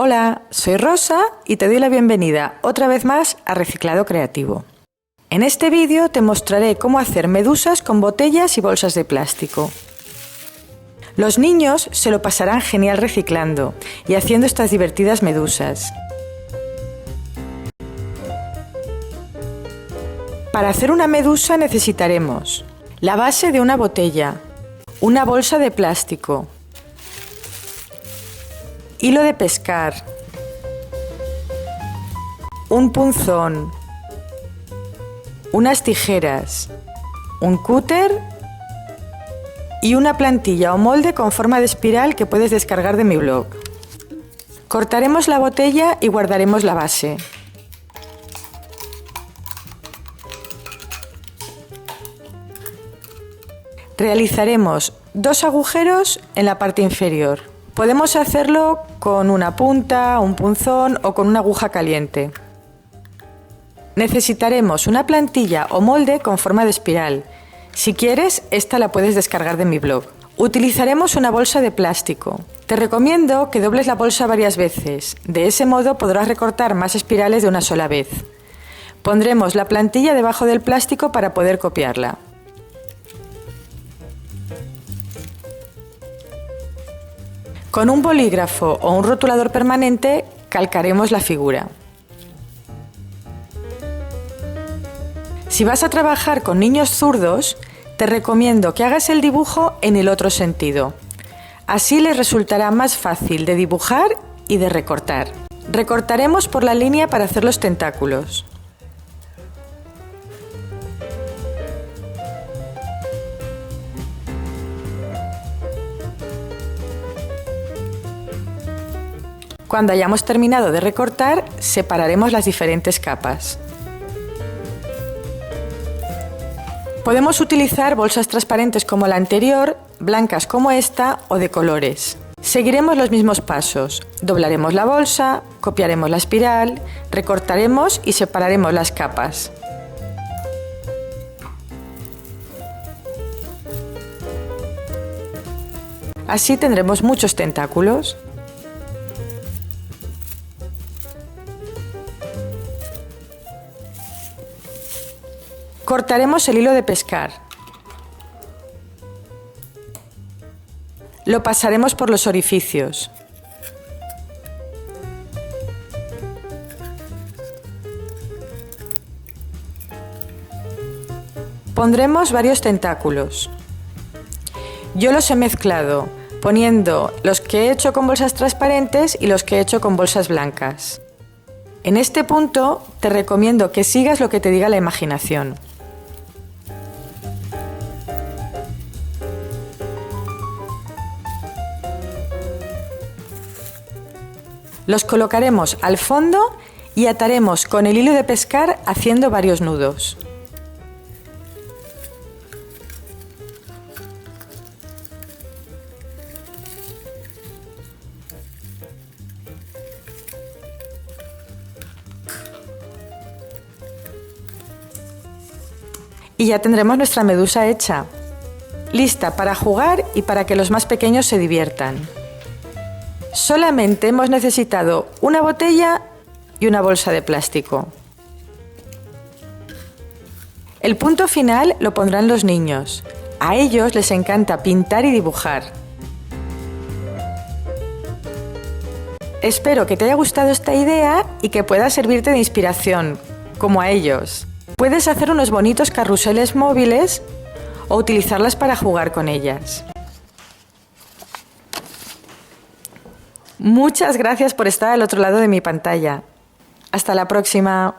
Hola, soy Rosa y te doy la bienvenida otra vez más a Reciclado Creativo. En este vídeo te mostraré cómo hacer medusas con botellas y bolsas de plástico. Los niños se lo pasarán genial reciclando y haciendo estas divertidas medusas. Para hacer una medusa necesitaremos la base de una botella, una bolsa de plástico, hilo de pescar, un punzón, unas tijeras, un cúter y una plantilla o molde con forma de espiral que puedes descargar de mi blog. Cortaremos la botella y guardaremos la base. Realizaremos 2 agujeros en la parte inferior. Podemos hacerlo con una punta, un punzón o con una aguja caliente. Necesitaremos una plantilla o molde con forma de espiral. Si quieres, esta la puedes descargar de mi blog. Utilizaremos una bolsa de plástico. Te recomiendo que dobles la bolsa varias veces. De ese modo podrás recortar más espirales de una sola vez. Pondremos la plantilla debajo del plástico para poder copiarla. Con un bolígrafo o un rotulador permanente calcaremos la figura. Si vas a trabajar con niños zurdos, te recomiendo que hagas el dibujo en el otro sentido. Así les resultará más fácil de dibujar y de recortar. Recortaremos por la línea para hacer los tentáculos. Cuando hayamos terminado de recortar, separaremos las diferentes capas. Podemos utilizar bolsas transparentes como la anterior, blancas como esta o de colores. Seguiremos los mismos pasos. Doblaremos la bolsa, copiaremos la espiral, recortaremos y separaremos las capas. Así tendremos muchos tentáculos. Cortaremos el hilo de pescar. Lo pasaremos por los orificios. Pondremos varios tentáculos. Yo los he mezclado, poniendo los que he hecho con bolsas transparentes y los que he hecho con bolsas blancas. En este punto te recomiendo que sigas lo que te diga la imaginación. Los colocaremos al fondo y ataremos con el hilo de pescar haciendo varios nudos. Y ya tendremos nuestra medusa hecha, lista para jugar y para que los más pequeños se diviertan. Solamente hemos necesitado una botella y una bolsa de plástico. El punto final lo pondrán los niños. A ellos les encanta pintar y dibujar. Espero que te haya gustado esta idea y que pueda servirte de inspiración, como a ellos. Puedes hacer unos bonitos carruseles móviles o utilizarlas para jugar con ellas. Muchas gracias por estar al otro lado de mi pantalla. Hasta la próxima.